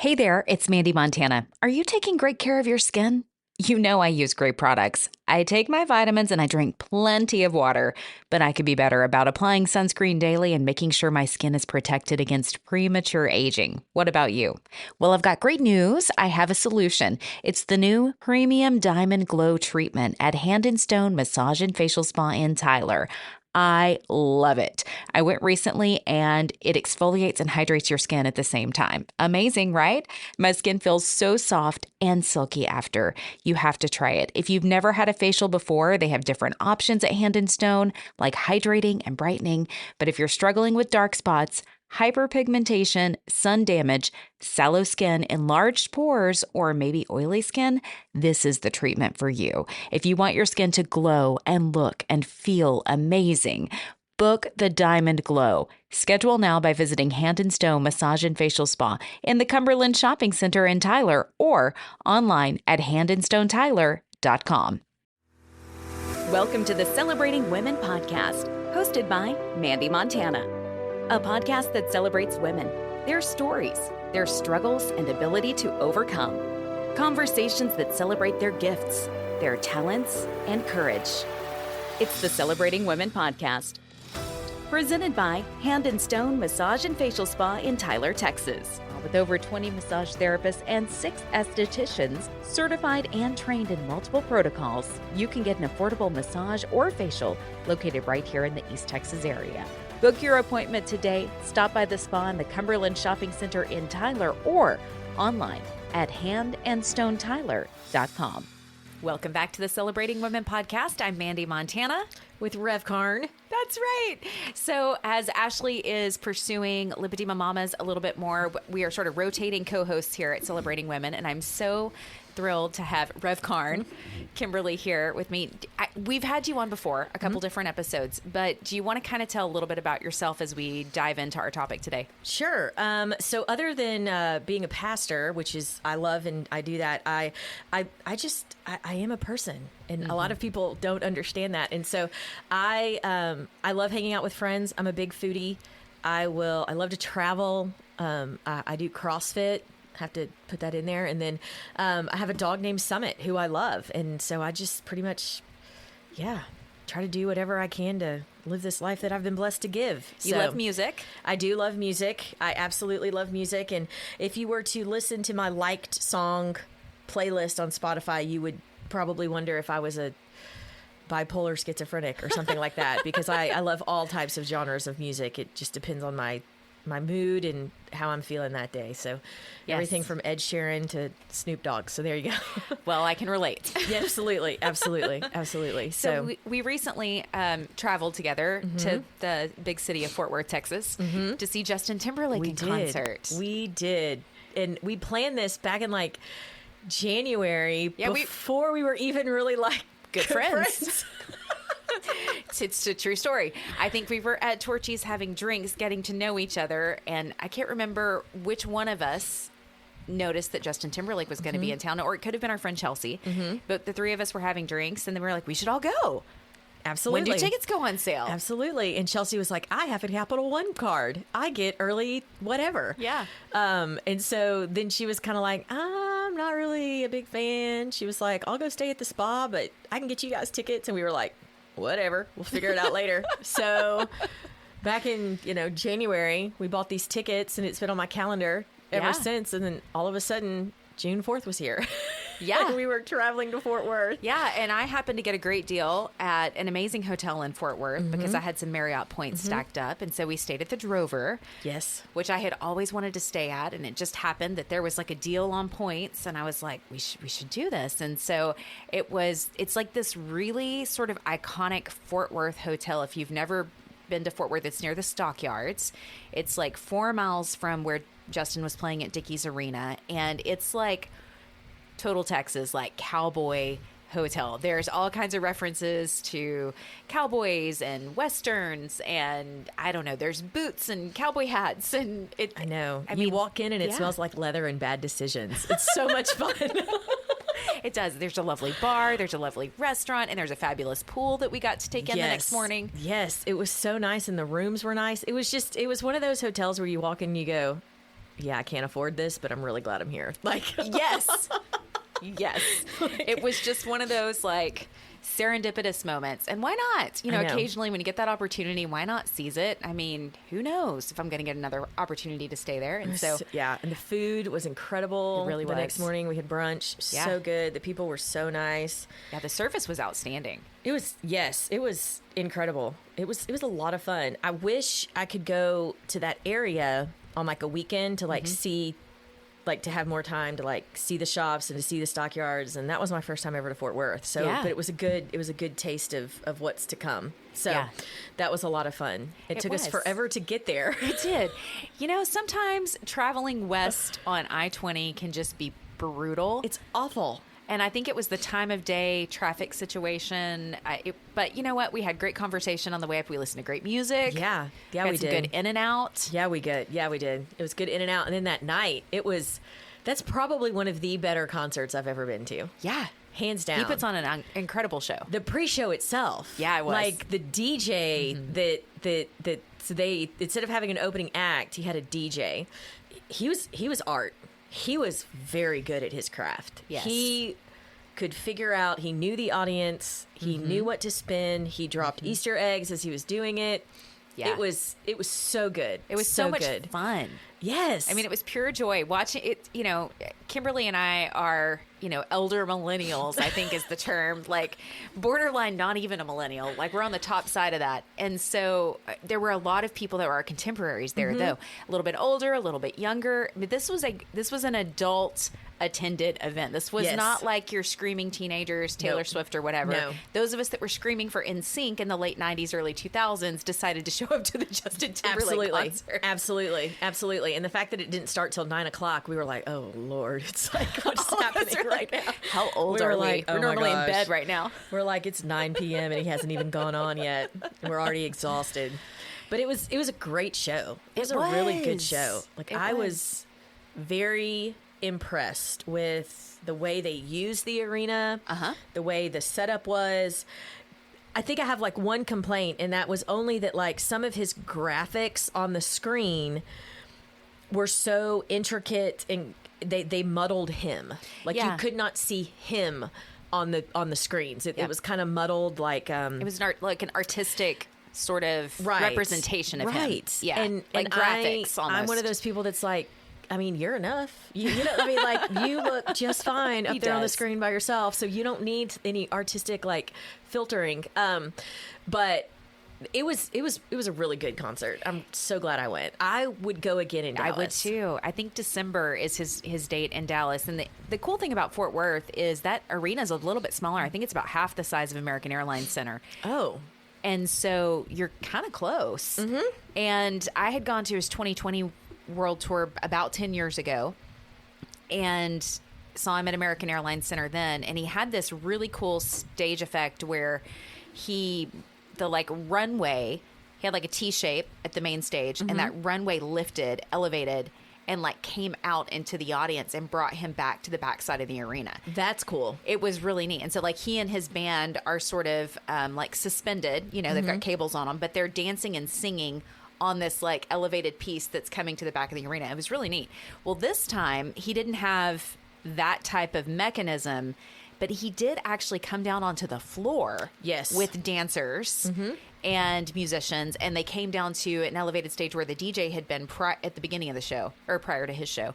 Hey there, it's Mandee Montana. Are you taking great care of your skin? You know I use great products. I take my vitamins and I drink plenty of water, but I could be better about applying sunscreen daily and making sure my skin is protected against premature aging. What about you? Well, I've got great news. I have a solution. It's the new Premium Diamond Glow Treatment at Hand and Stone Massage and Facial Spa in Tyler. I love it. I went recently and it exfoliates and hydrates your skin at the same time. Amazing, right? My skin feels so soft and silky after. You have to try it. If you've never had a facial before, they have different options at Hand and Stone, like hydrating and brightening. But if you're struggling with dark spots, hyperpigmentation, sun damage, sallow skin, enlarged pores, or maybe oily skin, this is the treatment for you. If you want your skin to glow and look and feel amazing, book the Diamond Glow. Schedule now by visiting Hand and Stone Massage and Facial Spa in the Cumberland Shopping Center in Tyler or online at handandstonetyler.com. Welcome to the Celebrating Women podcast, hosted by Mandee Montana. A podcast that celebrates women, their stories, their struggles, and ability to overcome. Conversations that celebrate their gifts, their talents, and courage. It's the Celebrating Women podcast. Presented by Hand and Stone Massage and Facial Spa in Tyler, Texas. With over 20 massage therapists and 6 estheticians, certified and trained in multiple protocols, you can get an affordable massage or facial located right here in the East Texas area. Book your appointment today. Stop by the spa in the Cumberland Shopping Center in Tyler or online at handandstonetyler.com. Welcome back to the Celebrating Women podcast. I'm Mandee Montana with Rev Karn. That's right. So as Ashley is pursuing Lipedema Mamas a little bit more, we are sort of rotating co-hosts here at Celebrating Women, and I'm so thrilled to have Rev Karn, Kimberly, here with me. We've had you on before, a couple different episodes, but do you want to kind of tell a little bit about yourself as we dive into our topic today? Sure. So other than being a pastor, which is I love and I do that, I am a person, and a lot of people don't understand that. And so I love hanging out with friends. I'm a big foodie. I love to travel. I do CrossFit. Have to put that in there. And then I have a dog named Summit who I love. And so I just pretty much, try to do whatever I can to live this life that I've been blessed to give. You love music? I do love music. I absolutely love music. And if you were to listen to my liked song playlist on Spotify, you would probably wonder if I was a bipolar schizophrenic or something like that, because I love all types of genres of music. It just depends on my mood and how I'm feeling that day. So everything from Ed Sheeran to Snoop Dogg. So there you go. Well, I can relate. Yeah, absolutely. Absolutely. Absolutely. So we recently traveled together to the big city of Fort Worth, Texas to see Justin Timberlake in concert. We did. And we planned this back in like January before we were even really like good friends. It's a true story. I think we were at Torchy's having drinks, getting to know each other, and I can't remember which one of us noticed that Justin Timberlake was going to be in town, or it could have been our friend Chelsea. But the three of us were having drinks, and then we were like, we should all go. Absolutely. When do tickets go on sale? Absolutely. And Chelsea was like, I have a Capital One card. I get early whatever. Yeah. And so then she was kind of like, I'm not really a big fan. She was like, I'll go stay at the spa, but I can get you guys tickets. And we were like, whatever, we'll figure it out later. So back in, January, we bought these tickets and it's been on my calendar ever since. And then all of a sudden, June 4th was here. Yeah. And we were traveling to Fort Worth. Yeah. And I happened to get a great deal at an amazing hotel in Fort Worth because I had some Marriott points stacked up. And so we stayed at the Drover. Yes. Which I had always wanted to stay at. And it just happened that there was like a deal on points. And I was like, we should do this. And so it's like this really sort of iconic Fort Worth hotel. If you've never been to Fort Worth, it's near the Stockyards. It's like 4 miles from where Justin was playing at Dickies Arena. And it's like total Texas, like cowboy hotel. There's all kinds of references to cowboys and westerns, and I don't know, there's boots and cowboy hats, and I know. You walk in and it smells like leather and bad decisions. It's so much fun. It does. There's a lovely bar, there's a lovely restaurant, and there's a fabulous pool that we got to take in the next morning. Yes, it was so nice, and the rooms were nice. It was one of those hotels where you walk in and you go, yeah, I can't afford this, but I'm really glad I'm here. Like, Yes. Yes. It was just one of those like serendipitous moments. And why not? You know, I know. occasionally when you get that opportunity, why not seize it? I mean, who knows if I'm going to get another opportunity to stay there. And so, yeah, and the food was incredible. It really The was. next morning we had brunch. Yeah. So good. The people were so nice. yeah, the service was outstanding. It was, yes, it was incredible. It was a lot of fun. I wish I could go to that area on like a weekend to like see, like to have more time to like see the shops and to see the stockyards. And that was my first time ever to Fort Worth. So, Yeah. but it was a good taste of what's to come. So Yeah. that was a lot of fun. It took us was. forever to get there. It did. You know, sometimes traveling west on I-20 can just be brutal. It's awful. And I think it was the time of day traffic situation. But you know what? We had great conversation on the way up. We listened to great music. Yeah. Yeah, Had we some did. good in and out. Yeah, we did. It was good in and out. And then that night, that's probably one of the better concerts I've ever been to. Yeah. Hands down. He puts on an incredible show. The pre-show itself. Yeah, it was. Like the DJ so they, instead of having an opening act, he had a DJ. He was art. He was very good at his craft. Yes. He could figure out, he knew the audience, he knew what to spin, he dropped Easter eggs as he was doing it. Yeah. It was so good. It was so much good. fun. Yes. I mean, it was pure joy watching it. You know, Kimberly and I are, you know, elder millennials, I think is the term, like borderline, not even a millennial. Like we're on the top side of that. And so there were a lot of people that were our contemporaries there, though. A little bit older, a little bit younger. I mean, this was an adult attended event. This was Yes. not like your screaming teenagers, Taylor Nope. Swift or whatever. No. Those of us that were screaming for NSYNC in the late 90s, early 2000s decided to show up to the Justin Timberlake concert. Absolutely. And the fact that it didn't start till 9:00, we were like, "Oh Lord, it's like what's happening right now?" How old We are were we? like, We're "Oh my normally in gosh." bed right now. We're like, it's 9 p.m. and he hasn't even gone on yet. We're already exhausted. But it was a great show. It was a really good show. Like I was very impressed with the way they used the arena, the way the setup was. I think I have like one complaint, and that was only that like some of his graphics on the screen were so intricate and they muddled him. Like you could not see him on the screens. It was kind of muddled. Like It was like an artistic sort of representation of him. Yeah, and like graphics. Almost. I'm one of those people that's like, I mean, you're enough. You know, I mean, like you look just fine up there on the screen by yourself, so you don't need any artistic like filtering. But it was a really good concert. I'm so glad I went. I would go again in Dallas. I would too. I think December is his date in Dallas. And the cool thing about Fort Worth is that arena is a little bit smaller. I think it's about half the size of American Airlines Center. Oh. And so you're kind of close. Mm-hmm. And I had gone to his 2020 World Tour about 10 years ago and saw him at American Airlines Center then. And he had this really cool stage effect where the like runway, he had like a T shape at the main stage, and that runway lifted, elevated, and like came out into the audience and brought him back to the backside of the arena. That's cool. It was really neat. And so like he and his band are sort of like suspended, you know, they've got cables on them, but they're dancing and singing on this like elevated piece that's coming to the back of the arena. It was really neat. Well, this time he didn't have that type of mechanism, but he did actually come down onto the floor. Yes. With dancers and musicians, and they came down to an elevated stage where the DJ had been at the beginning of the show, or prior to his show,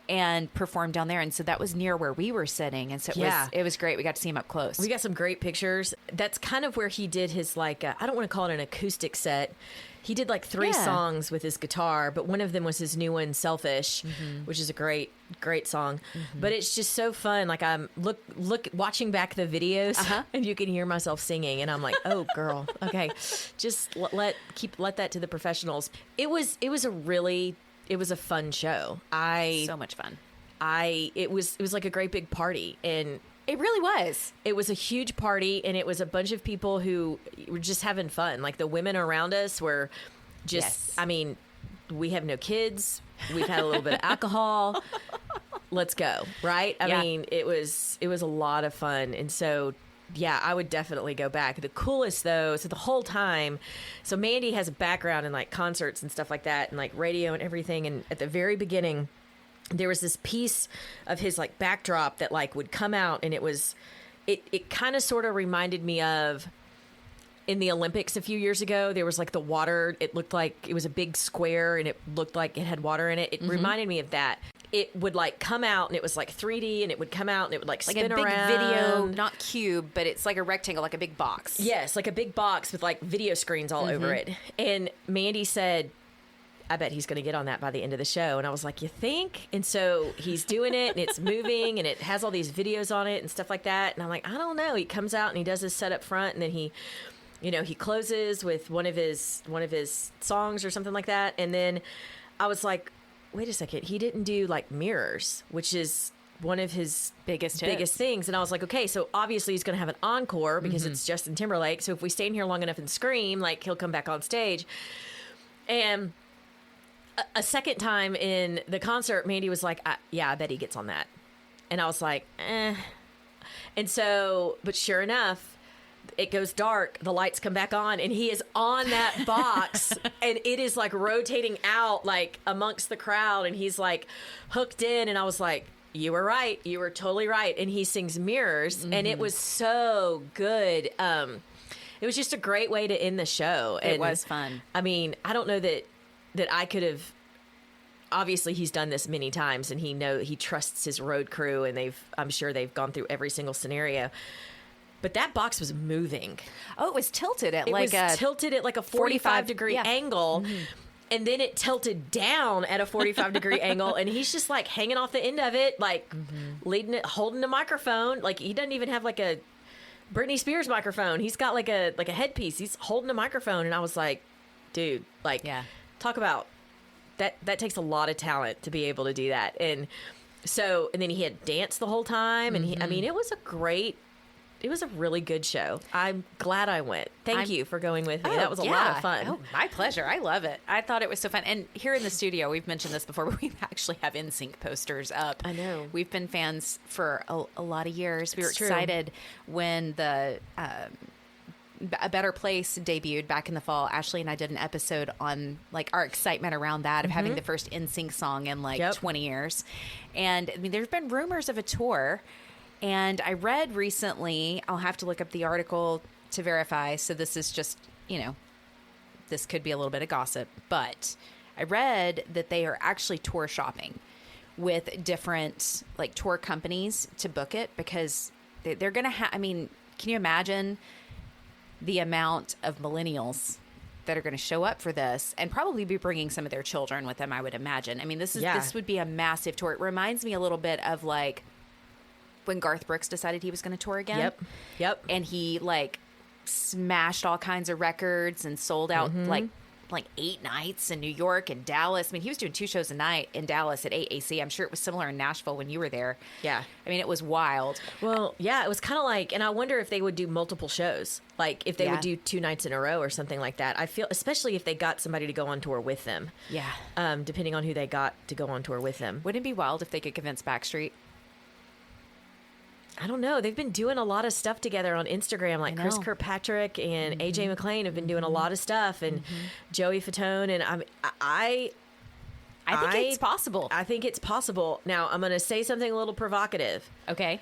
and performed down there. And so that was near where we were sitting. And so it was great. We got to see him up close. We got some great pictures. That's kind of where he did his like, I don't want to call it an acoustic set. He did like 3 songs with his guitar, but one of them was his new one, Selfish, which is a great song. But it's just so fun. Like I'm watching back the videos and you can hear myself singing and I'm like, oh girl, okay. Just let that to the professionals. It was a fun show. So much fun. It was like a great big party, and it really was. It was a huge party, and it was a bunch of people who were just having fun. Like the women around us were just, I mean, we have no kids. We've had a little bit of alcohol. Let's go. Right. I mean, it was a lot of fun. And so yeah, I would definitely go back. The coolest though, so the whole time, so Mandee has a background in like concerts and stuff like that, and like radio and everything. And at the very beginning, there was this piece of his like backdrop that like would come out, and it kind of sort of reminded me of in the Olympics a few years ago. There was like the water. It looked like it was a big square, and it looked like it had water in it. It reminded me of that. It would like come out, and it was like 3D, and it would come out, and it would like spin a big around. video, not cube, but it's like a rectangle, like a big box. Yes, like a big box with like video screens all over it. And Mandee said, I bet he's going to get on that by the end of the show. And I was like, you think? And so he's doing it, and it's moving, and it has all these videos on it and stuff like that. And I'm like, I don't know. He comes out and he does his set up front, and then he closes with one of his songs or something like that. And then I was like, wait a second, he didn't do like Mirrors, which is one of his biggest things. And I was like, okay, so obviously he's going to have an encore because it's Justin Timberlake. So if we stay in here long enough and scream, like he'll come back on stage. And a second time in the concert, Mandee was like, I bet he gets on that. And I was like, eh. And so, but sure enough, it goes dark, the lights come back on, and he is on that box, and it is like rotating out like amongst the crowd, and he's like hooked in. And I was like, you were right, you were totally right. And he sings Mirrors, and it was so good. It was just a great way to end the show. It was fun. I mean, I don't know that I could have. Obviously, he's done this many times, and he trusts his road crew, and I'm sure they've gone through every single scenario. But that box was moving. Oh, it was tilted at a 45 degree angle. And then it tilted down at a 45 degree angle. And he's just like hanging off the end of it, like leading it, holding the microphone. Like he doesn't even have like a Britney Spears microphone. He's got like a headpiece. He's holding a microphone. And I was like, dude, like talk about that takes a lot of talent to be able to do that. And so, and then he had dance the whole time. And I mean, it was a really good show. I'm glad I went. Thank you for going with me. That was a lot of fun. Oh, my pleasure. I love it. I thought it was so fun. And here in the studio, we've mentioned this before, but we actually have NSYNC posters up. I know. We've been fans for a lot of years. We were excited when the A Better Place debuted back in the fall. Ashley and I did an episode on like our excitement around that, of having the first NSYNC song in like 20 years. And I mean, there's been rumors of a tour. And I read recently, I'll have to look up the article to verify. So this is just, this could be a little bit of gossip. But I read that they are actually tour shopping with different like tour companies to book it, because they're going to have, I mean, can you imagine the amount of millennials that are going to show up for this, and probably be bringing some of their children with them, I would imagine. I mean, this would be a massive tour. It reminds me a little bit of like when Garth Brooks decided he was going to tour again. Yep. And he like smashed all kinds of records and sold out like 8 nights in New York and Dallas. I mean, he was doing 2 shows a night in Dallas at AAC. I'm sure it was similar in Nashville when you were there. Yeah. I mean, it was wild. Well, yeah, it was kind of like, and I wonder if they would do multiple shows, like if they would do 2 nights in a row or something like that. I feel, especially if they got somebody to go on tour with them. Yeah. Depending on who they got to go on tour with them. Wouldn't it be wild if they could convince Backstreet? I don't know. They've been doing a lot of stuff together on Instagram. Like Chris Kirkpatrick and AJ McLean have been doing a lot of stuff, and Joey Fatone. And I think it's possible. I think it's possible. Now, I'm going to say something a little provocative. Okay.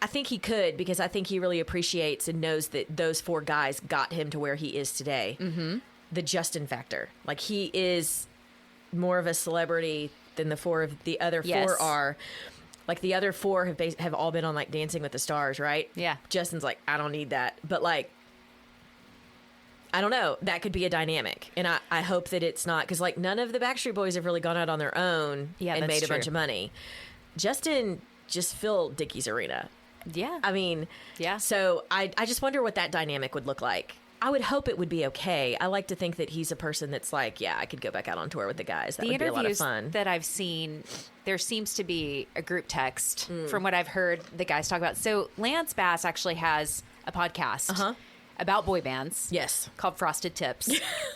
I think he could, because I think he really appreciates and knows that those 4 guys got him to where he is today. The Justin factor. Like, he is more of a celebrity than the other 4 are. Like, the other 4 have all been on, like, Dancing with the Stars, right? Yeah. Justin's like, I don't need that. But, like, I don't know. That could be a dynamic. And I hope that it's not. Because, like, none of the Backstreet Boys have really gone out on their own and made a bunch of money. Justin just filled Dickies Arena. Yeah. I mean, so I just wonder what that dynamic would look like. I would hope it would be okay. I like to think that he's a person that's like, I could go back out on tour with the guys. That would be a lot of fun. The interviews that I've seen, there seems to be a group text from what I've heard the guys talk about. So Lance Bass actually has a podcast. about boy bands. Yes. Called Frosted Tips.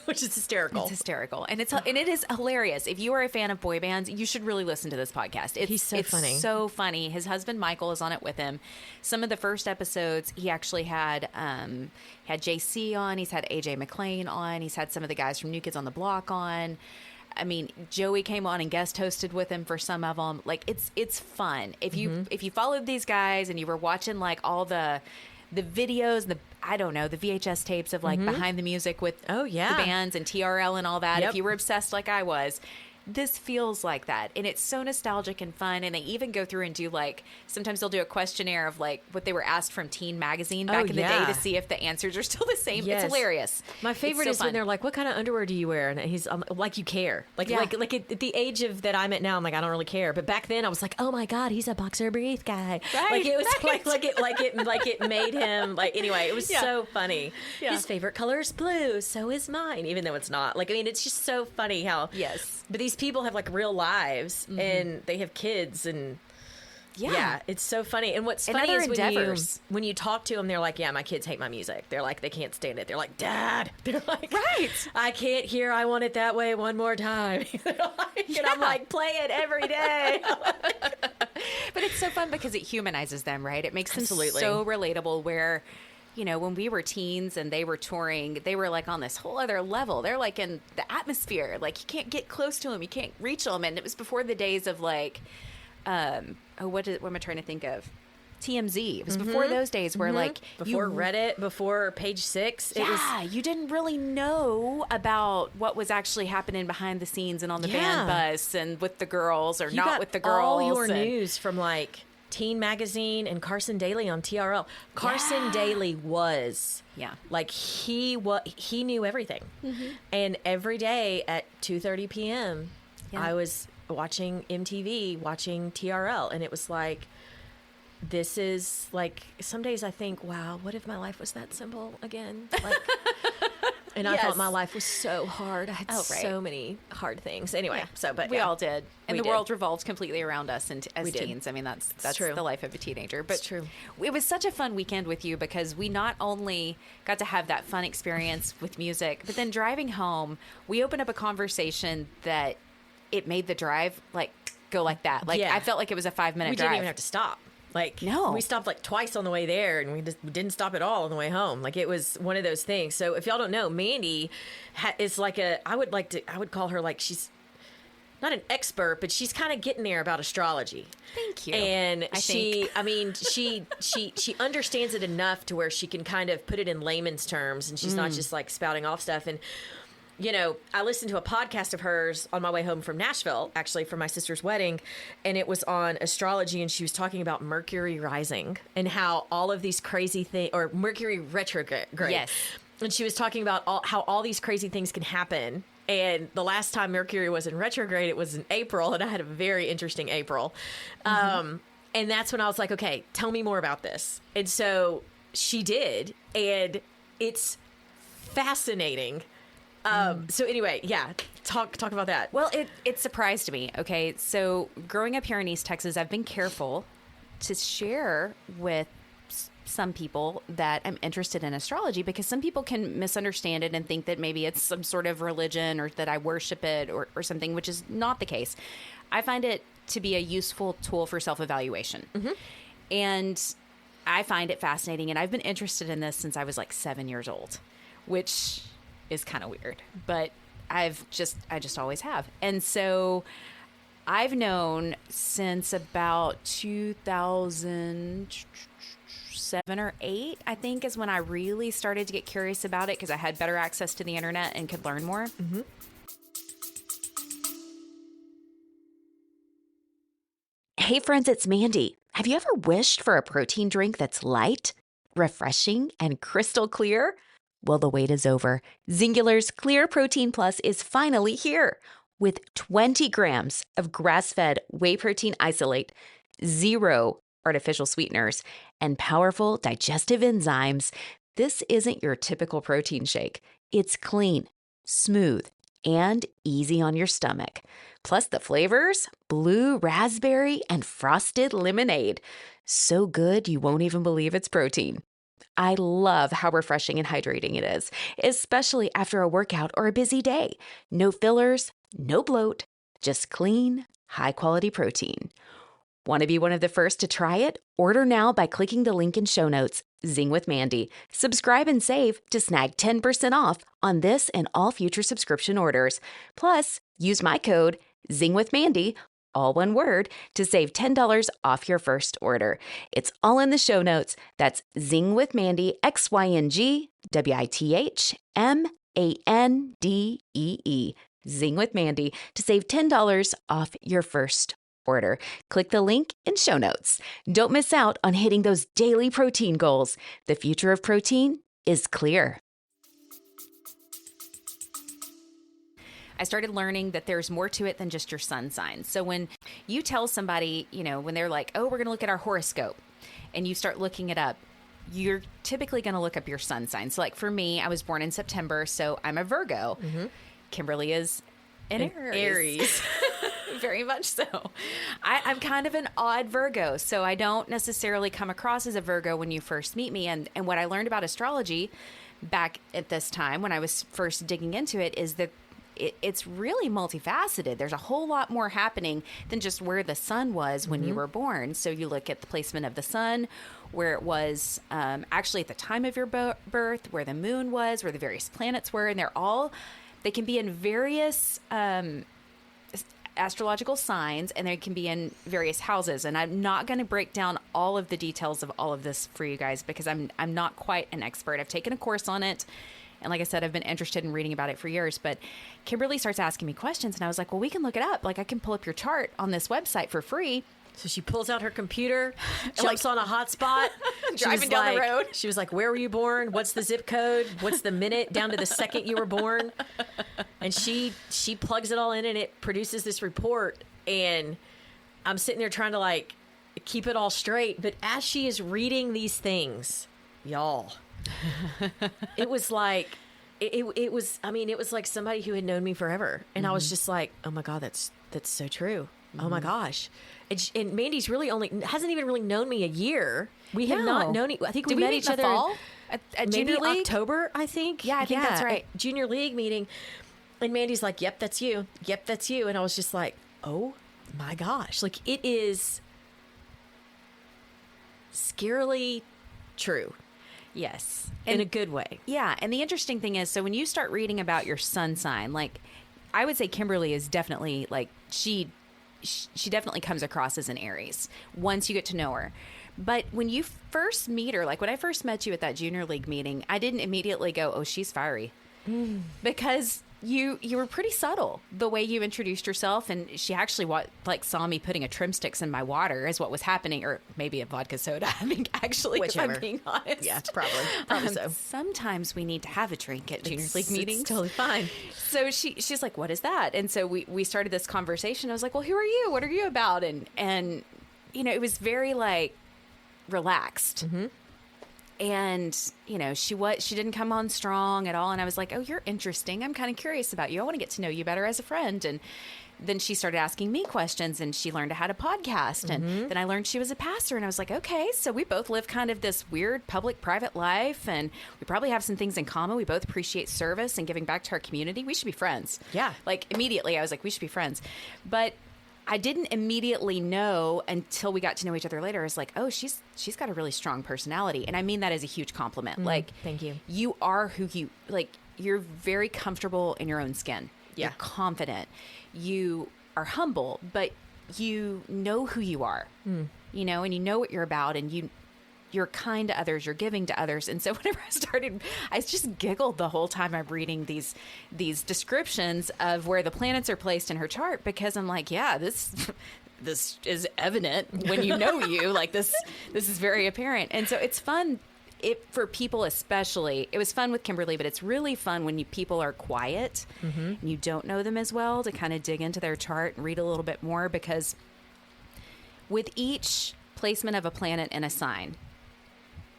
Which is hysterical. It's hysterical. And it is hilarious. If you are a fan of boy bands, you should really listen to this podcast. He's so funny. It's so funny. His husband Michael is on it with him. Some of the first episodes, he actually had JC on. He's had AJ McLean on. He's had some of the guys from New Kids on the Block on. I mean, Joey came on and guest hosted with him for some of them. Like, it's fun. If you followed these guys and you were watching like all the videos, the VHS tapes of like behind the music with the bands and TRL and all that. Yep. If you were obsessed like I was, this feels like that. And it's so nostalgic and fun. And they even go through and do like, sometimes they'll do a questionnaire of like what they were asked from Teen Magazine back in the day to see if the answers are still the same. Yes. It's hilarious. My favorite is when they're like, what kind of underwear do you wear? And he's like, you care. Like at the age of that I'm at now, I'm like, I don't really care. But back then I was like, oh my God, he's a boxer brief guy. Right, like it was right. like it made him like, anyway, it was so funny. Yeah. His favorite color is blue. So is mine, even though it's not. Like, I mean, it's just so funny how, but these people have like real lives and they have kids and it's so funny. And what's funny is when you talk to them, they're like, yeah, my kids hate my music. They're like, they can't stand it. They're like, Dad. They're like, right. I can't hear I Want It That Way one more time. And I'm like, play it every day. But it's so fun because it humanizes them, right? It makes them Absolutely. so relatable where, you know, when we were teens and they were touring, they were like on this whole other level. They're like in the atmosphere. Like, you can't get close to them. You can't reach them. And it was before the days of like, what am I trying to think of? TMZ. It was before those days where like before Reddit, before Page Six. You didn't really know about what was actually happening behind the scenes and on the band bus and with the girls or not with the girls. All your news from like Teen Magazine and Carson Daly on TRL. Carson Daly was like he knew everything, and every day at 2:30 p.m. I was watching MTV, watching TRL, and it was like, this is like, some days I think, wow, what if my life was that simple again? Like, and I thought my life was so hard. I had so many hard things. Anyway, but we all did. And the world revolved completely around us and as teens. I mean, that's true. The life of a teenager. But it's true. It was such a fun weekend with you because we not only got to have that fun experience with music, but then driving home, we opened up a conversation that it made the drive like go like that. Like I felt like it was a 5-minute drive. We didn't even have to stop. Like, no, we stopped like twice on the way there, and we didn't stop at all on the way home. Like, it was one of those things. So if y'all don't know, Mandee is like I would call her like, she's not an expert, but she's kind of getting there about astrology. Thank you. And she understands it enough to where she can kind of put it in layman's terms, and she's not just like spouting off stuff. And you know, I listened to a podcast of hers on my way home from Nashville, actually, for my sister's wedding, and it was on astrology, and she was talking about Mercury rising and how all of these crazy things, or Mercury retrograde. Yes. And she was talking about how all these crazy things can happen. And the last time Mercury was in retrograde, it was in April, and I had a very interesting April. And that's when I was like, okay, tell me more about this. And so she did, and it's fascinating. So anyway, talk about that. Well, it surprised me. Okay, so growing up here in East Texas, I've been careful to share with some people that I'm interested in astrology because some people can misunderstand it and think that maybe it's some sort of religion or that I worship it or something, which is not the case. I find it to be a useful tool for self-evaluation. And I find it fascinating. And I've been interested in this since I was like 7 years old, which is kind of weird, but I just always have. And so I've known since about 2007 or 8, I think, is when I really started to get curious about it because I had better access to the internet and could learn more. Hey friends, it's Mandee. Have you ever wished for a protein drink that's light, refreshing, and crystal clear? Well, the wait is over. Zingular's Clear Protein Plus is finally here. With 20 grams of grass-fed whey protein isolate, 0 artificial sweeteners, and powerful digestive enzymes, this isn't your typical protein shake. It's clean, smooth, and easy on your stomach. Plus the flavors, blue raspberry and frosted lemonade. So good you won't even believe it's protein. I love how refreshing and hydrating it is, especially after a workout or a busy day. No fillers, no bloat, just clean, high-quality protein. Want to be one of the first to try it? Order now by clicking the link in show notes. Zing with Mandee. Subscribe and save to snag 10% off on this and all future subscription orders. Plus, use my code ZINGWITHMANDEE, all one word, to save $10 off your first order. It's all in the show notes. That's Zing with Mandee, XYNGWITHMANDEE. Zing with Mandee to save $10 off your first order. Click the link in show notes. Don't miss out on hitting those daily protein goals. The future of protein is clear. I started learning that there's more to it than just your sun sign. So when you tell somebody, when they're like, oh, we're going to look at our horoscope, and you start looking it up, you're typically going to look up your sun sign. So like for me, I was born in September, so I'm a Virgo. Mm-hmm. Kimberly is an Aries. Very much so. I'm kind of an odd Virgo, so I don't necessarily come across as a Virgo when you first meet me. And what I learned about astrology back at this time when I was first digging into it is that it's really multifaceted. There's a whole lot more happening than just where the sun was when you were born. So you look at the placement of the sun, where it was actually at the time of your birth, where the moon was, where the various planets were, and they can be in various astrological signs, and they can be in various houses. And I'm not going to break down all of the details of all of this for you guys because I'm not quite an expert. I've taken a course on it. And like I said, I've been interested in reading about it for years. But Kimberly starts asking me questions, and I was like, well, we can look it up. Like, I can pull up your chart on this website for free. So she pulls out her computer, jumps on a hotspot, driving down the road. She was like, where were you born? What's the zip code? What's the minute down to the second you were born? And she plugs it all in, and it produces this report. And I'm sitting there trying to like keep it all straight. But as she is reading these things, y'all, it was like, it was like somebody who had known me forever. And I was just like, oh my God, that's so true. Oh my gosh. And Mandee's really hasn't even really known me a year. We have not known. I think we met each other fall at Junior League? October, I think. Yeah, I think that's right. Junior League meeting. And Mandee's like, yep, that's you. Yep, that's you. And I was just like, oh my gosh. Like, it is scarily true. Yes. In a good way. Yeah. And the interesting thing is, so when you start reading about your sun sign, like, I would say Kimberly is definitely like, she definitely comes across as an Aries once you get to know her. But when you first meet her, like when I first met you at that Junior League meeting, I didn't immediately go, oh, she's fiery. Because you were pretty subtle the way you introduced yourself. And she actually saw me putting a trim sticks in my water is what was happening, or maybe a vodka soda. I mean, actually, whichever. If I'm being honest. Yeah, probably so. Sometimes we need to have a drink at Junior League meetings. It's totally fine. So she's like, what is that? And so we started this conversation. I was like, well, who are you? What are you about? And it was very like relaxed. Mm-hmm. And, she didn't come on strong at all. And I was like, oh, you're interesting. I'm kind of curious about you. I want to get to know you better as a friend. And then she started asking me questions, and she learned how to podcast. And then I learned she was a pastor, and I was like, okay, so we both live kind of this weird public-private life, and we probably have some things in common. We both appreciate service and giving back to our community. We should be friends. Yeah. Like immediately I was like, we should be friends. But I didn't immediately know until we got to know each other later. I was like, oh, she's got a really strong personality. And I mean that as a huge compliment. Like, thank you. You are who you're very comfortable in your own skin. Yeah. You're confident. You are humble, but you know who you are, and you know what you're about, and you're kind to others, you're giving to others. And so whenever I just giggled the whole time I'm reading these descriptions of where the planets are placed in her chart, because I'm like, yeah, this is evident when you know you, like this is very apparent. And so it's fun. For people especially, it was fun with Kimberly, but it's really fun when people are quiet and you don't know them as well, to kind of dig into their chart and read a little bit more, because with each placement of a planet in a sign,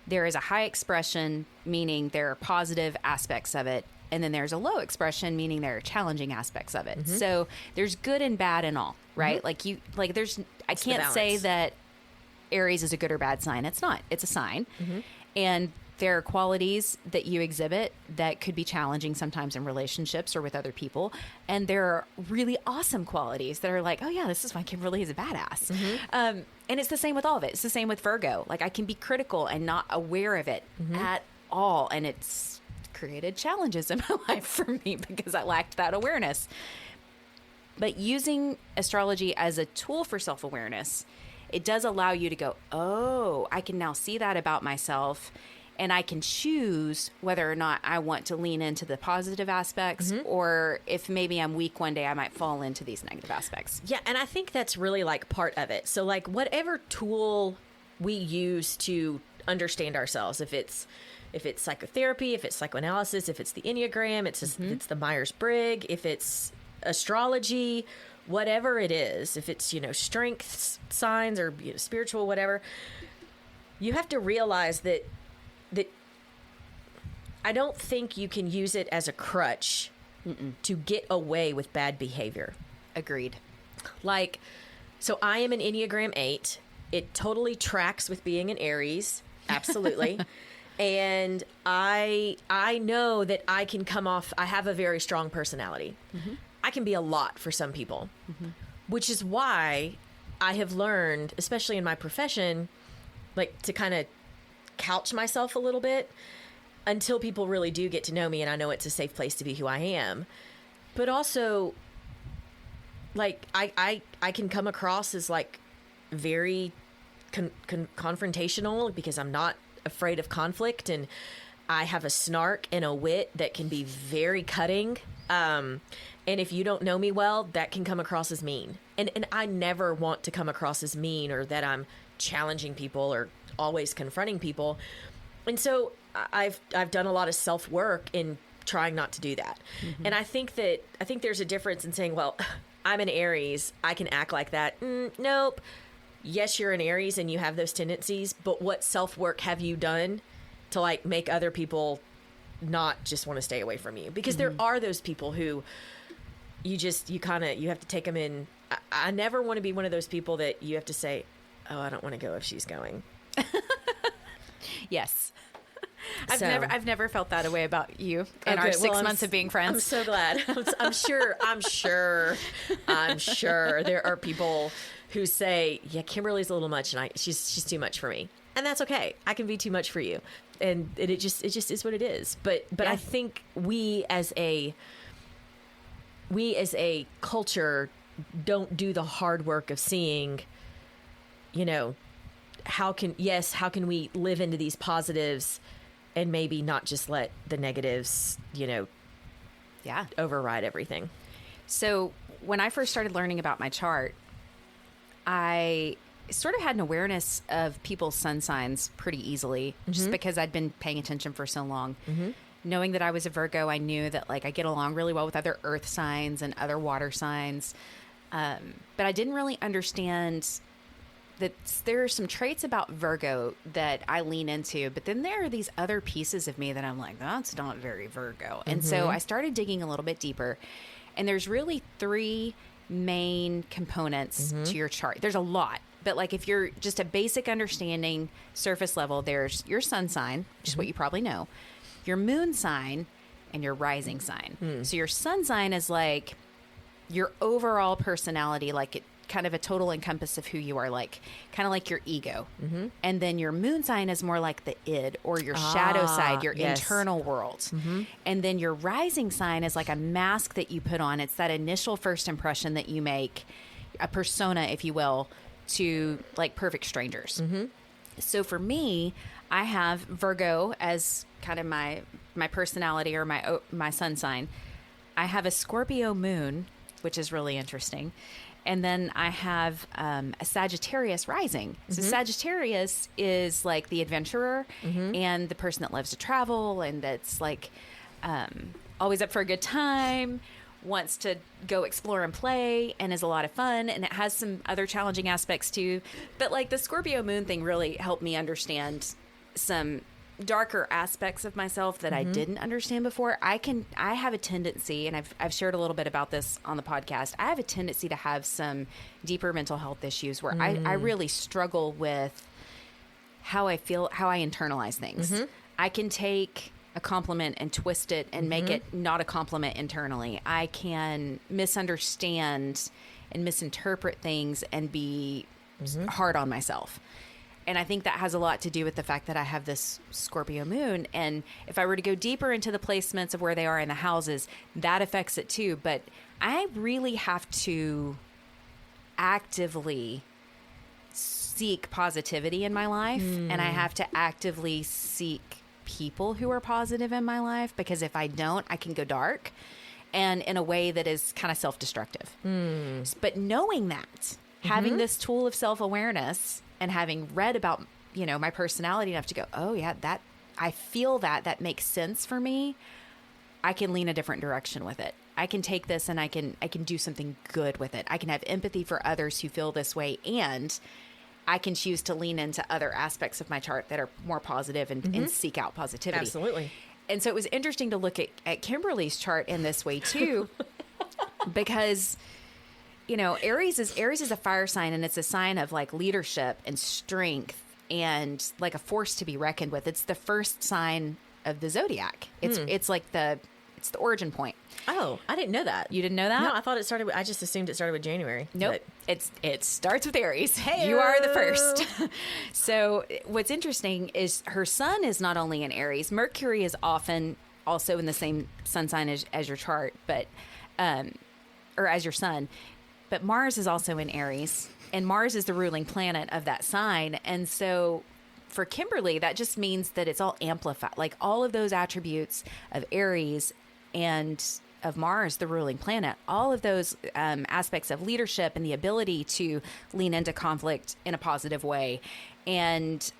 there is a high expression, meaning there are positive aspects of it, and then there's a low expression, meaning there are challenging aspects of it. So there's good and bad in all, right? I can't say that Aries is a good or bad sign. It's not. It's a sign. And there are qualities that you exhibit that could be challenging sometimes in relationships or with other people. And there are really awesome qualities that are like, oh yeah, this is why Kimberly is a badass. And it's the same with all of it. It's the same with Virgo. Like I can be critical and not aware of it at all. And it's created challenges in my life for me because I lacked that awareness. But using astrology as a tool for self-awareness, it does allow you to go, oh, I can now see that about myself. And I can choose whether or not I want to lean into the positive aspects or if maybe I'm weak one day, I might fall into these negative aspects. Yeah. And I think that's really like part of it. So like whatever tool we use to understand ourselves, if it's psychotherapy, if it's psychoanalysis, if it's the Enneagram, it's the Myers-Briggs, if it's astrology, whatever it is, if it's, strength signs or spiritual, whatever, you have to realize that I don't think you can use it as a crutch to get away with bad behavior. Agreed. Like, so I am an Enneagram 8. It totally tracks with being an Aries. Absolutely. And I know that I can come off, I have a very strong personality. I can be a lot for some people, which is why I have learned, especially in my profession, like to kind of couch myself a little bit until people really do get to know me and I know it's a safe place to be who I am. But also, like, I can come across as like very confrontational because I'm not afraid of conflict, and I have a snark and a wit that can be very cutting. And if you don't know me well, that can come across as mean. And I never want to come across as mean or that I'm challenging people or always confronting people. And so I've done a lot of self-work in trying not to do that. And I think there's a difference in saying, well, I'm an Aries, I can act like that. Nope. Yes, you're an Aries and you have those tendencies, but what self-work have you done to like make other people not just want to stay away from you? Because there are those people who you have to take them in. I never want to be one of those people that you have to say, oh, I don't want to go if she's going. Yes. I've never felt that way about you in our 6 months of being friends. I'm so glad. I'm sure there are people who say, yeah, Kimberly's a little much and she's too much for me. And that's okay. I can be too much for you. And it just is what it is. But yeah. I think we as a culture don't do the hard work of seeing, how can we live into these positives and maybe not just let the negatives, override everything. So when I first started learning about my chart, I sort of had an awareness of people's sun signs pretty easily, just because I'd been paying attention for so long. Knowing that I was a Virgo, I knew that like I get along really well with other earth signs and other water signs. But I didn't really understand that there are some traits about Virgo that I lean into, but then there are these other pieces of me that I'm like, that's not very Virgo. And so I started digging a little bit deeper, and there's really 3 main components to your chart. There's a lot, but like if you're just a basic understanding surface level, there's your sun sign, which is what you probably know, your moon sign, and your rising sign. So your sun sign is like your overall personality, like it kind of a total encompass of who you are, like kind of like your ego. And then your moon sign is more like the id or your shadow side, your internal world. And then your rising sign is like a mask that you put on. It's that initial first impression that you make, a persona, if you will, to like perfect strangers. So for me, I have Virgo as kind of my personality or my sun sign. I have a Scorpio moon, which is really interesting. And then I have a Sagittarius rising. So Sagittarius is like the adventurer and the person that loves to travel and that's like always up for a good time, wants to go explore and play, and is a lot of fun. And it has some other challenging aspects too. But like the Scorpio moon thing really helped me understand some darker aspects of myself that I didn't understand before. I have a tendency, and I've shared a little bit about this on the podcast. I have a tendency to have some deeper mental health issues where I really struggle with how I feel, how I internalize things. I can take a compliment and twist it and make it not a compliment internally. I can misunderstand and misinterpret things and be hard on myself. And I think that has a lot to do with the fact that I have this Scorpio moon. And if I were to go deeper into the placements of where they are in the houses, that affects it too. But I really have to actively seek positivity in my life. And I have to actively seek people who are positive in my life, because if I don't, I can go dark and in a way that is kind of self-destructive. But knowing that, having this tool of self-awareness and having read about, my personality enough to go, oh yeah, that I feel that makes sense for me. I can lean a different direction with it. I can take this and I can do something good with it. I can have empathy for others who feel this way, and I can choose to lean into other aspects of my chart that are more positive and seek out positivity. Absolutely. And so it was interesting to look at Kimberly's chart in this way too, because, Aries is a fire sign, and it's a sign of like leadership and strength and like a force to be reckoned with. It's the first sign of the zodiac. It's like it's the origin point. Oh, I didn't know that. You didn't know that? No, I thought it started I just assumed it started with January. Nope. It starts with Aries. Hey, you are the first. So what's interesting is her sun is not only in Aries. Mercury is often also in the same sun sign as your chart, but or as your sun. But Mars is also in Aries, and Mars is the ruling planet of that sign. And so for Kimberly, that just means that it's all amplified. Like all of those attributes of Aries and of Mars, the ruling planet, all of those aspects of leadership and the ability to lean into conflict in a positive way, and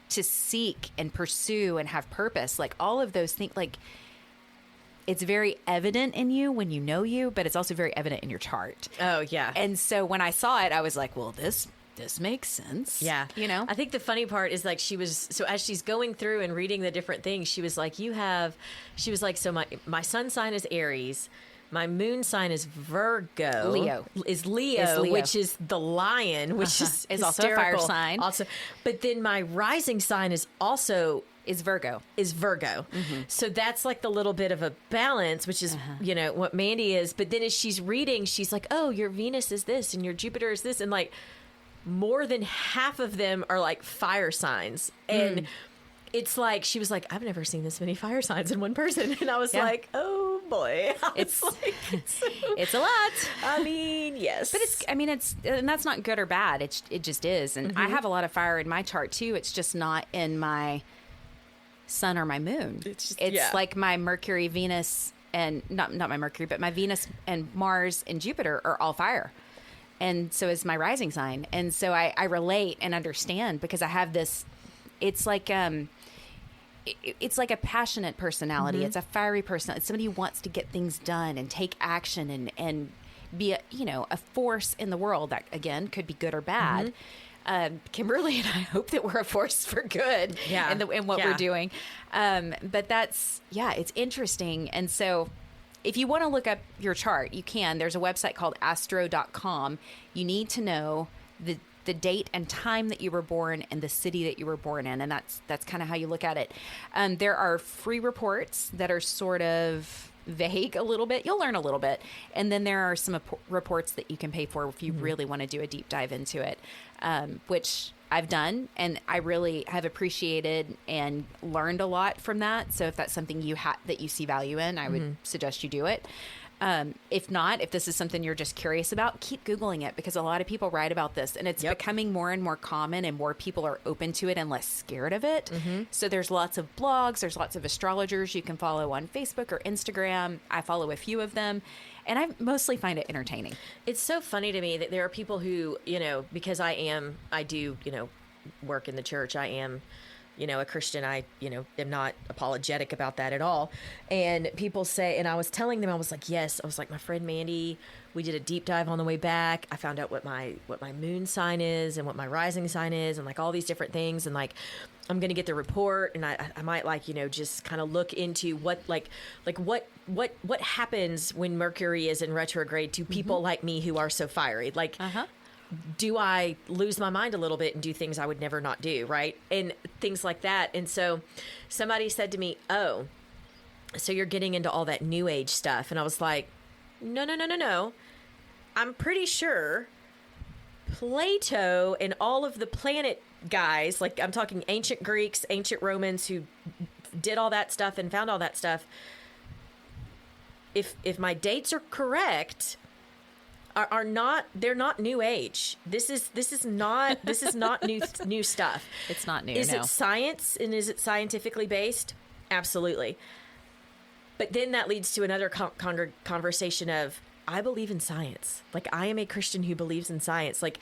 to seek and pursue and have purpose, like all of those things, like it's very evident in you when you know you, but it's also very evident in your chart. Oh, yeah. And so when I saw it, I was like, well, this makes sense. Yeah. I think the funny part is like so as she's going through and reading the different things, she was like, so my sun sign is Aries. My moon sign is Virgo. Leo, which is the lion, which is also a fire sign. Also, but then my rising sign is also Virgo. So that's like the little bit of a balance, which is, what Mandee is. But then as she's reading, she's like, oh, your Venus is this and your Jupiter is this. And like more than half of them are like fire signs. And it's like, she was like, I've never seen this many fire signs in one person. And I was like, oh boy. It's a lot. I mean, yes. But and that's not good or bad. It just is. And I have a lot of fire in my chart too. It's just not in my sun or my moon. It's like my Mercury, Venus, and not my Mercury, but my Venus and Mars and Jupiter are all fire. And so is my rising sign. And so I relate and understand, because I have this, it's like a passionate personality. It's a fiery person. It's somebody who wants to get things done and take action and be a force in the world that, again, could be good or bad. Kimberly and I hope that we're a force for good in what we're doing. But it's interesting. And so if you want to look up your chart, you can. There's a website called astro.com. You need to know the date and time that you were born and the city that you were born in. And that's kind of how you look at it. There are free reports that are sort of vague a little bit. You'll learn a little bit. And then there are some reports that you can pay for if you really want to do a deep dive into it, which I've done, and I really have appreciated and learned a lot from that. So if that's something that you see value in, I would suggest you do it. If not, if this is something you're just curious about, keep Googling it, because a lot of people write about this, and it's becoming more and more common, and more people are open to it and less scared of it. So there's lots of blogs, there's lots of astrologers you can follow on Facebook or Instagram. I follow a few of them, and I mostly find it entertaining. It's so funny to me that there are people who, because I do work in the church. I am, a Christian. I, am not apologetic about that at all. And people say, and I was telling them, I was like, my friend Mandee, we did a deep dive on the way back. I found out what my moon sign is and what my rising sign is, and like all these different things. And like, I'm going to get the report, and I might just kind of look into what happens when Mercury is in retrograde to people like me who are so fiery. Like, do I lose my mind a little bit and do things I would never not do, right? And things like that. And so somebody said to me, oh, so you're getting into all that new age stuff. And I was like, no. I'm pretty sure Plato and all of the planet guys, like I'm talking ancient Greeks, ancient Romans who did all that stuff and found all that stuff. If my dates are correct, are not, they're not new age. This is not new stuff. It's not new. Is it science, and is it scientifically based? Absolutely. But then that leads to another conversation of, I believe in science. Like, I am a Christian who believes in science. Like,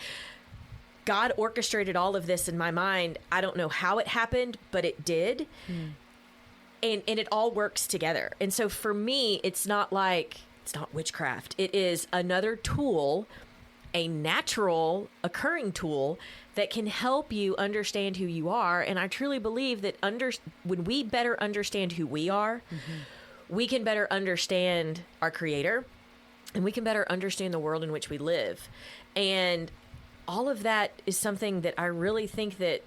God orchestrated all of this in my mind. I don't know how it happened, but it did. And it all works together. And so for me, it's not witchcraft. It is another tool, a natural occurring tool that can help you understand who you are. And I truly believe that when we better understand who we are, we can better understand our Creator, and we can better understand the world in which we live. And all of that is something that I really think that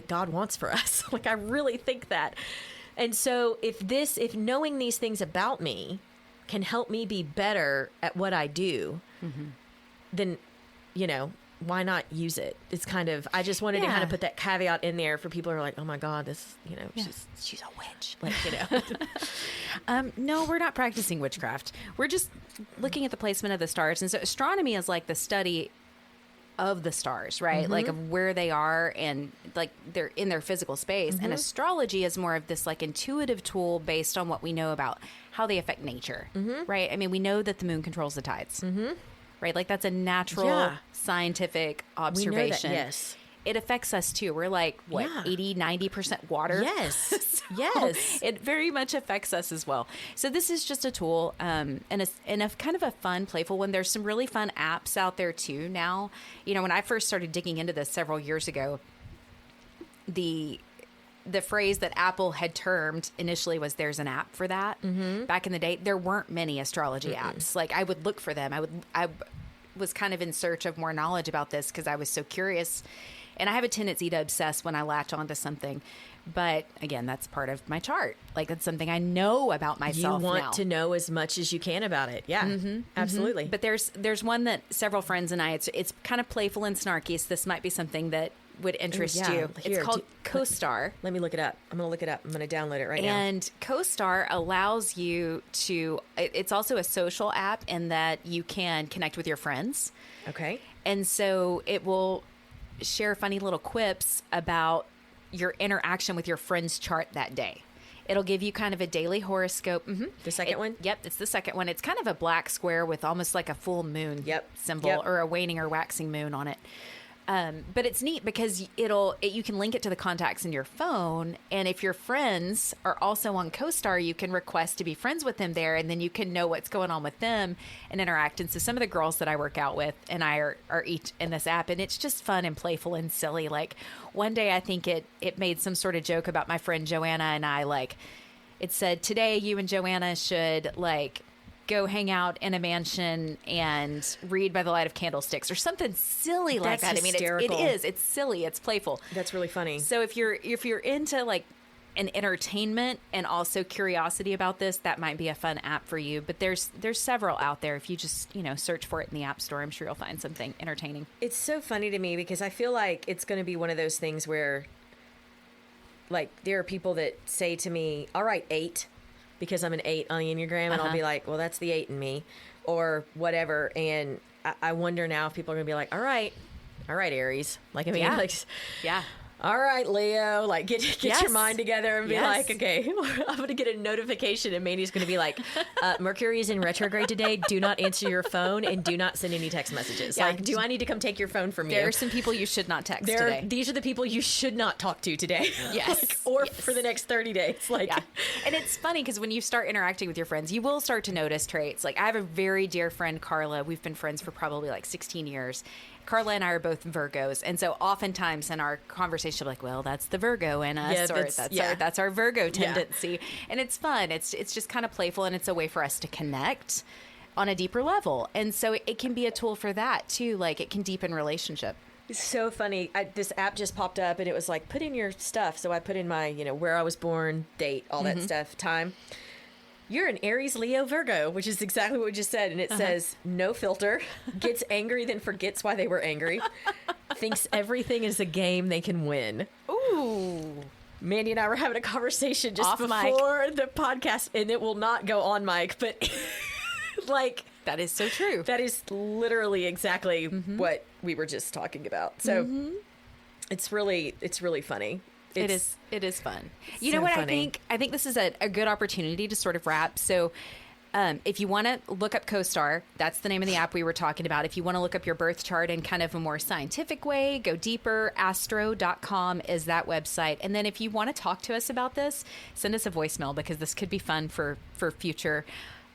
God wants for us. Like, I really think that. And so if knowing these things about me can help me be better at what I do, then, why not use it? It's kind of, I just wanted to kind of put that caveat in there for people who are like, oh my God, this, she's a witch. Like, no, we're not practicing witchcraft. We're just looking at the placement of the stars. And so astronomy is like the study of the stars, right? Like of where they are and like they're in their physical space. And astrology is more of this like intuitive tool based on what we know about how they affect nature, right? I mean, we know that the moon controls the tides, right? Like that's a natural scientific observation. We know that, yes. It affects us too. We're like, 80-90% water? Yes. Yes. It very much affects us as well. So this is just a tool and a kind of a fun, playful one. There's some really fun apps out there too now. When I first started digging into this several years ago, the phrase that Apple had termed initially was there's an app for that. Back in the day, there weren't many astrology apps. Like I would look for them. I was kind of in search of more knowledge about this because I was so curious. And I have a tendency to obsess when I latch onto something. But again, that's part of my chart. Like that's something I know about myself. You want now. to know as much as you can about it. Yeah, absolutely. But there's one that several friends and I, it's kind of playful and snarky. So this might be something that would interest you. Here, it's called CoStar. Let me look it up. I'm going to look it up. I'm going to download it right now. And CoStar allows you to, it's also a social app in that you can connect with your friends. Okay. And so it will share funny little quips about your interaction with your friend's chart that day. It'll give you kind of a daily horoscope. The second one? Yep, it's the second one. It's kind of a black square with almost like a full moon symbol or a waning or waxing moon on it. But it's neat because you can link it to the contacts in your phone. And if your friends are also on CoStar, you can request to be friends with them there. And then you can know what's going on with them and interact. And so some of the girls that I work out with and I are each in this app. And it's just fun and playful and silly. Like one day I think it made some sort of joke about my friend Joanna and I. Like it said, today you and Joanna should like go hang out in a mansion and read by the light of candlesticks or something silly like that. Hysterical. I mean, it's silly. It's playful. That's really funny. So if you're into like an entertainment and also curiosity about this, that might be a fun app for you. But there's several out there. If you just, search for it in the App Store, I'm sure you'll find something entertaining. It's so funny to me because I feel like it's going to be one of those things where like there are people that say to me, all right, 8. Because I'm an 8 on the Enneagram, and I'll be like, well, that's the 8 in me, or whatever. And I wonder now if people are going to be like, all right, Aries. Like, I mean, all right, Leo, like get your mind together and be like, okay, I'm going to get a notification and Mandy's going to be like, Mercury is in retrograde today. Do not answer your phone and do not send any text messages. Yeah. Like, do I need to come take your phone from you? There are some people you should not text today. These are the people you should not talk to today. Yes. For the next 30 days. Like, And it's funny because when you start interacting with your friends, you will start to notice traits. Like I have a very dear friend, Carla. We've been friends for probably like 16 years. Carla and I are both Virgos. And so oftentimes in our conversation, we're like, well, that's the Virgo in us, or that's our Virgo tendency. And it's fun. It's just kind of playful and it's a way for us to connect on a deeper level. And so it can be a tool for that too. Like, it can deepen relationship. It's so funny. This app just popped up and it was like, put in your stuff. So I put in my, where I was born, date, all that stuff, time. You're an Aries, Leo, Virgo, which is exactly what we just said. And it says, no filter, gets angry, then forgets why they were angry, thinks everything is a game they can win. Ooh. Mandee and I were having a conversation just Off before the podcast, and it will not go on mic, but like... That is so true. That is literally exactly what we were just talking about. So it's really funny. It is fun. You know what funny. I think this is a good opportunity to sort of wrap. So if you want to look up CoStar, that's the name of the app we were talking about. If you want to look up your birth chart in kind of a more scientific way, go deeper, astro.com is that website. And then if you want to talk to us about this, send us a voicemail, because this could be fun for future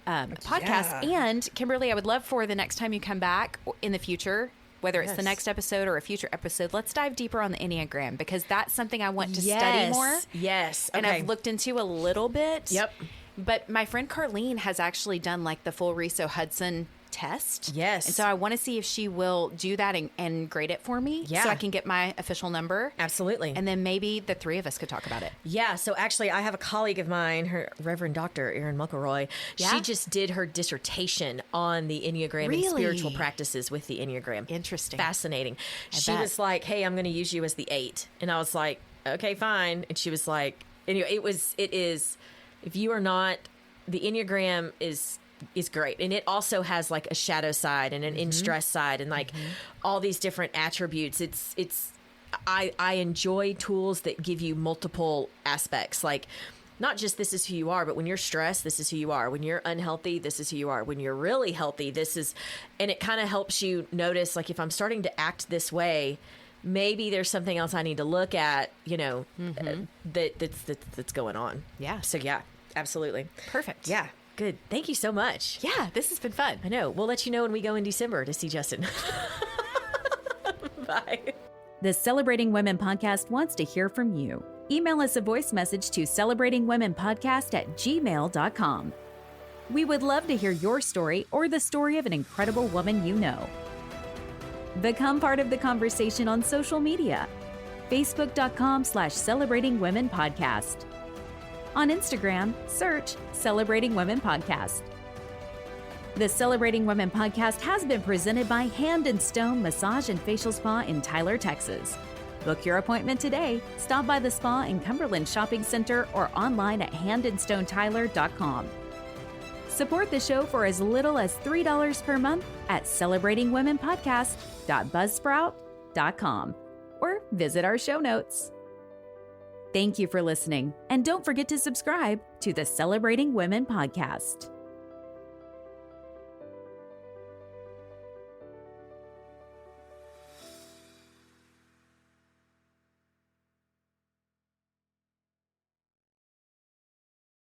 podcast. Yeah. And Kimberly, I would love for the next time you come back in the future, whether it's the Yes. next episode or a future episode, let's dive deeper on the Enneagram, because that's something I want to study more. Yes. Okay. And I've looked into a little bit. Yep. But my friend Carlene has actually done like the full Riso Hudson test. Yes. And so I want to see if she will do that and grade it for me. Yeah. So I can get my official number. Absolutely. And then maybe the three of us could talk about it. Yeah. So actually, I have a colleague of mine, her Reverend Dr. Erin Muckleroy. Yeah? She just did her dissertation on the Enneagram and spiritual practices with the Enneagram. Interesting. Fascinating. She bet. was like, hey, I'm going to use you as the 8. And I was like, okay, fine. And she was like, anyway, it is, if you are not, the Enneagram is great. And it also has like a shadow side and an in stress side and like all these different attributes. I enjoy tools that give you multiple aspects. Like, not just this is who you are, but when you're stressed, this is who you are. When you're unhealthy, this is who you are. When you're really healthy, this is, and it kind of helps you notice, like, if I'm starting to act this way, maybe there's something else I need to look at, that's going on. Yeah. So yeah, absolutely. Perfect. Yeah. Good. Thank you so much. Yeah, this has been fun. I know. We'll let you know when we go in December to see Justin. Bye. The Celebrating Women podcast wants to hear from you. Email us a voice message to celebratingwomenpodcast@gmail.com. We would love to hear your story or the story of an incredible woman you know. Become part of the conversation on social media. Facebook.com/celebratingwomenpodcast. On Instagram, search Celebrating Women Podcast. The Celebrating Women podcast has been presented by Hand and Stone Massage and Facial Spa in Tyler, Texas. Book your appointment today. Stop by the spa in Cumberland Shopping Center or online at handandstonetyler.com. Support the show for as little as $3 per month at celebratingwomenpodcast.buzzsprout.com or visit our show notes. Thank you for listening, and don't forget to subscribe to the Celebrating Women podcast.